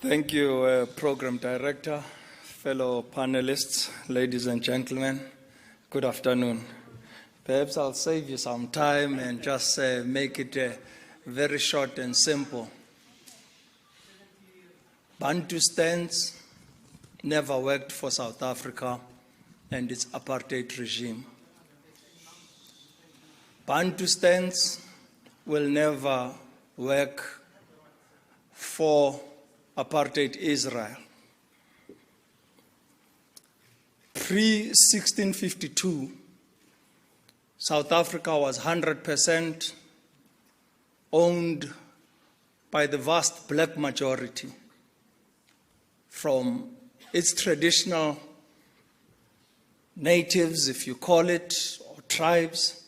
Thank you, Program Director, fellow panelists, ladies and gentlemen. Good afternoon. Perhaps I'll save you some time and just make it very short and simple. Bantustans never worked for South Africa and its apartheid regime. Bantustans will never work for apartheid Israel. Pre-1652, South Africa was 100% owned by the vast black majority, from its traditional natives, if you call it, or tribes,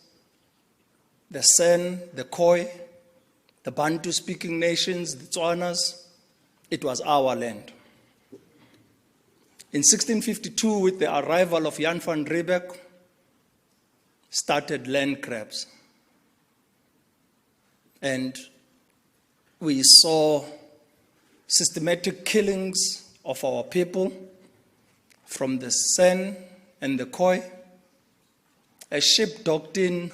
the San, the Khoi, the Bantu-speaking nations, the Tswanas. It was our land. In 1652, with the arrival of Jan van Riebeeck, started land grabs. And we saw systematic killings of our people from the San and the Khoi. A ship docked in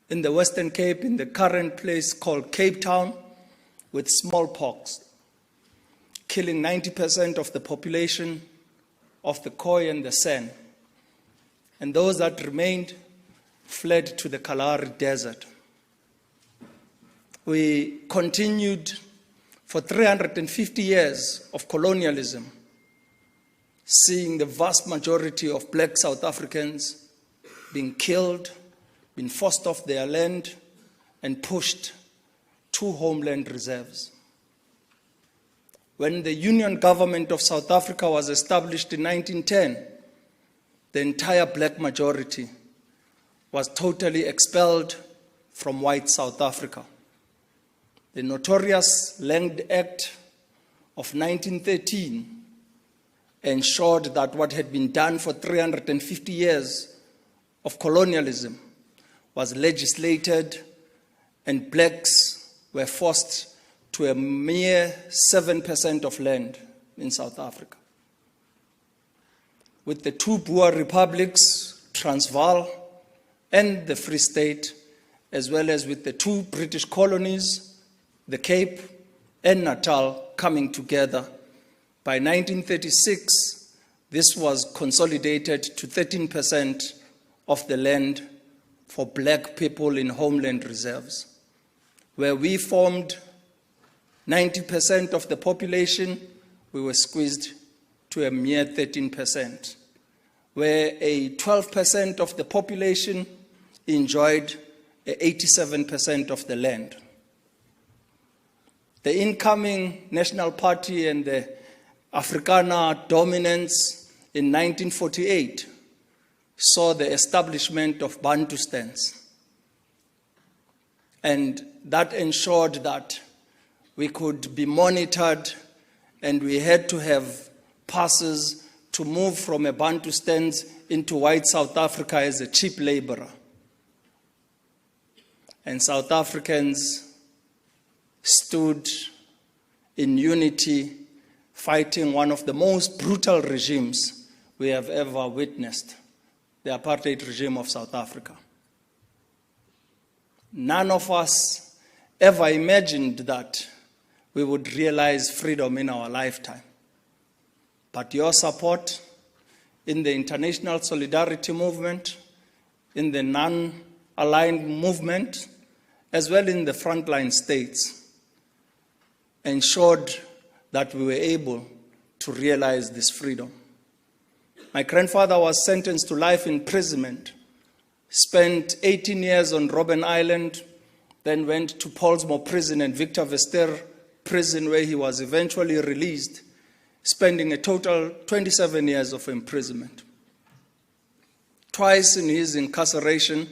the Western Cape, in the current place called Cape Town, with smallpox, killing 90% of the population of the Khoi and the San. And those that remained fled to the Kalahari Desert. We continued for 350 years of colonialism, seeing the vast majority of black South Africans being killed, being forced off their land, and pushed to homeland reserves. When the Union Government of South Africa was established in 1910, the entire black majority was totally expelled from white South Africa. The notorious Land Act of 1913 ensured that what had been done for 350 years of colonialism was legislated, and blacks were forced to a mere 7% of land in South Africa. With the two Boer republics, Transvaal and the Free State, as well as with the two British colonies, the Cape and Natal, coming together, by 1936, this was consolidated to 13% of the land for black people in homeland reserves, where we formed 90% of the population. We were squeezed to a mere 13%, where a 12% of the population enjoyed 87% of the land. The incoming National Party and the Afrikaner dominance in 1948 saw the establishment of Bantustans, and that ensured that we could be monitored, and we had to have passes to move from a Bantustan into white South Africa as a cheap laborer. And South Africans stood in unity, fighting one of the most brutal regimes we have ever witnessed, the apartheid regime of South Africa. None of us ever imagined that we would realize freedom in our lifetime. But your support in the international solidarity movement, in the non-aligned movement, as well in the frontline states, ensured that we were able to realize this freedom. My grandfather was sentenced to life imprisonment, spent 18 years on Robben Island, then went to Pollsmoor prison and Victor Verster prison, where he was eventually released, spending a total 27 years of imprisonment. Twice in his incarceration,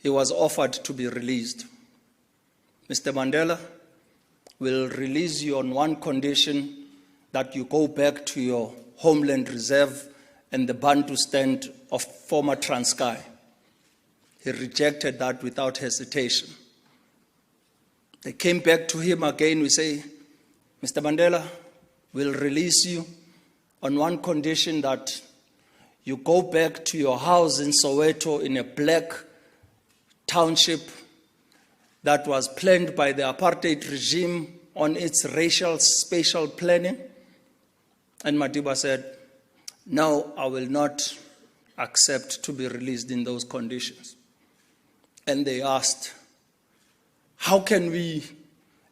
he was offered to be released. Mr. Mandela will release you on one condition, that you go back to your homeland reserve and the Bantustan of former Transkei. He rejected that without hesitation. They came back to him again. We say, Mr. Mandela, we'll release you on one condition, that you go back to your house in Soweto in a black township that was planned by the apartheid regime on its racial spatial planning. And Madiba said, no, I will not accept to be released in those conditions. And they asked, how can we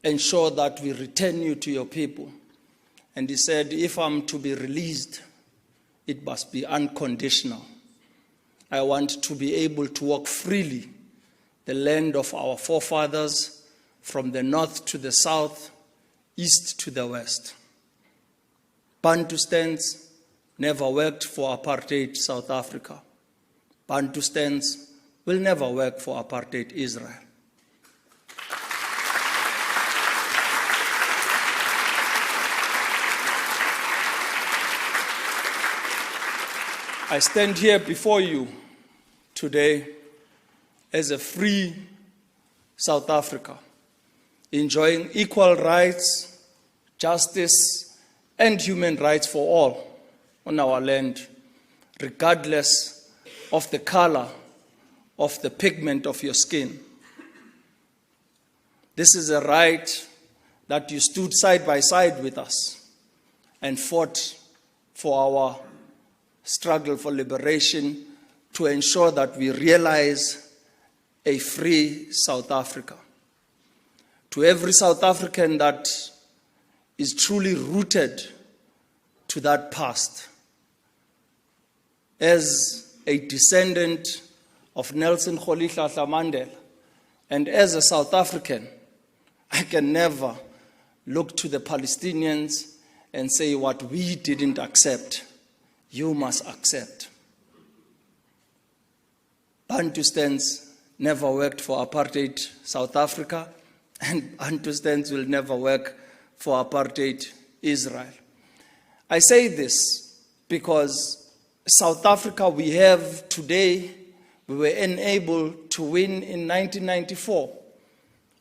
ensure that we return you to your people? And he said, if I'm to be released, it must be unconditional. I want to be able to walk freely the land of our forefathers, from the north to the south, east to the west. Bantustans never worked for apartheid South Africa. Bantustans will never work for apartheid Israel. I stand here before you today as a free South Africa, enjoying equal rights, justice, and human rights for all on our land, regardless of the color of the pigment of your skin. This is a right that you stood side by side with us and fought for our struggle for liberation, to ensure that we realize a free South Africa. To every South African that is truly rooted to that past, as a descendant of Nelson Rolihlahla Mandela, and as a South African, I can never look to the Palestinians and say, what we didn't accept, you must accept. Bantustans never worked for apartheid South Africa, and Bantustans will never work for apartheid Israel. I say this because South Africa we have today, we were unable to win in 1994,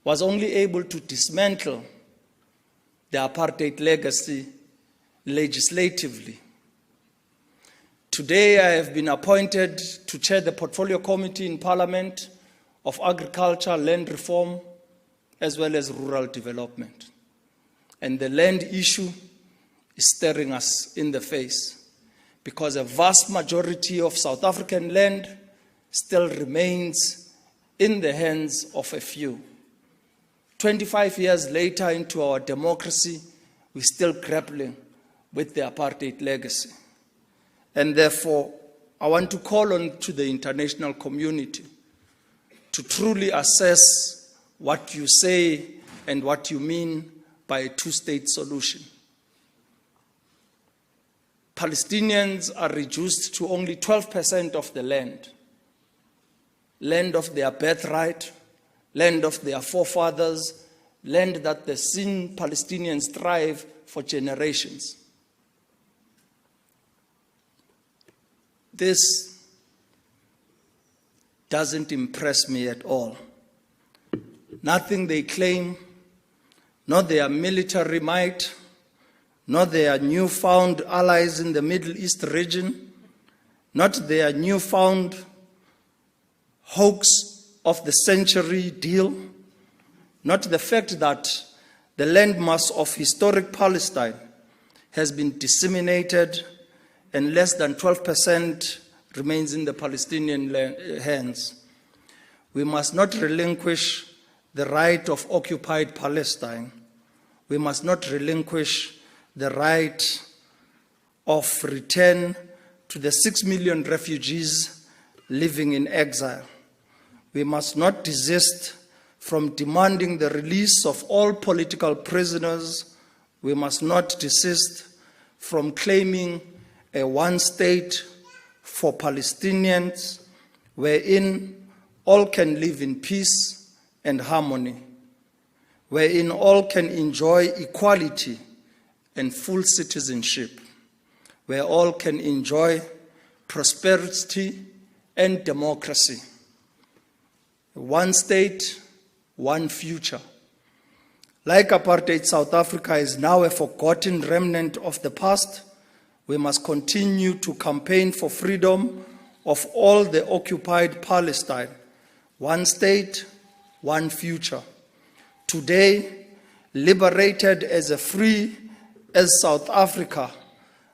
was only able to dismantle the apartheid legacy legislatively. Today I have been appointed to chair the Portfolio Committee in Parliament of Agriculture, Land Reform, as well as Rural Development. And the land issue is staring us in the face, because a vast majority of South African land still remains in the hands of a few. 25 years later into our democracy, we're still grappling with the apartheid legacy. And therefore, I want to call on to the international community to truly assess what you say and what you mean by a two-state solution. Palestinians are reduced to only 12% of the land of their birthright, land of their forefathers, land that has seen Palestinians thrive for generations. This doesn't impress me at all. Nothing they claim, not their military might, not their newfound allies in the Middle East region, not their newfound hoax of the century deal, not the fact that the landmass of historic Palestine has been disseminated and less than 12% remains in the Palestinian hands. We must not relinquish the right of occupied Palestine. We must not relinquish the right of return to the 6 million refugees living in exile. We must not desist from demanding the release of all political prisoners. We must not desist from claiming a one state for Palestinians, wherein all can live in peace and harmony, wherein all can enjoy equality and full citizenship, where all can enjoy prosperity and democracy. One state, one future. Like apartheid, South Africa is now a forgotten remnant of the past. We must continue to campaign for freedom of all the occupied Palestine. One state, one future. Today, liberated as free as South Africa,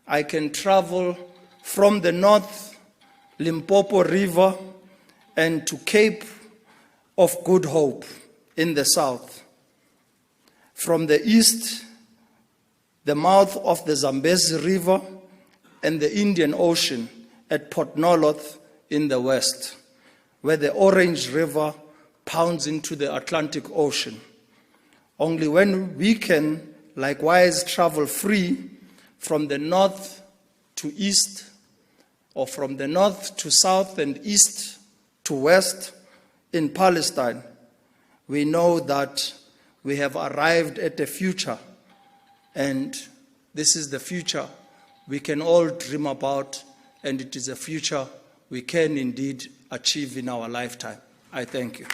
I can travel from the north, Limpopo River, and to Cape of Good Hope in the south. From the east, the mouth of the Zambezi River and the Indian Ocean at Port Noloth in the west, where the Orange River pounds into the Atlantic Ocean. Only when we can likewise travel free from the north to east, or from the north to south and east to west in Palestine, we know that we have arrived at a future, and this is the future we can all dream about, and it is a future we can indeed achieve in our lifetime. I thank you.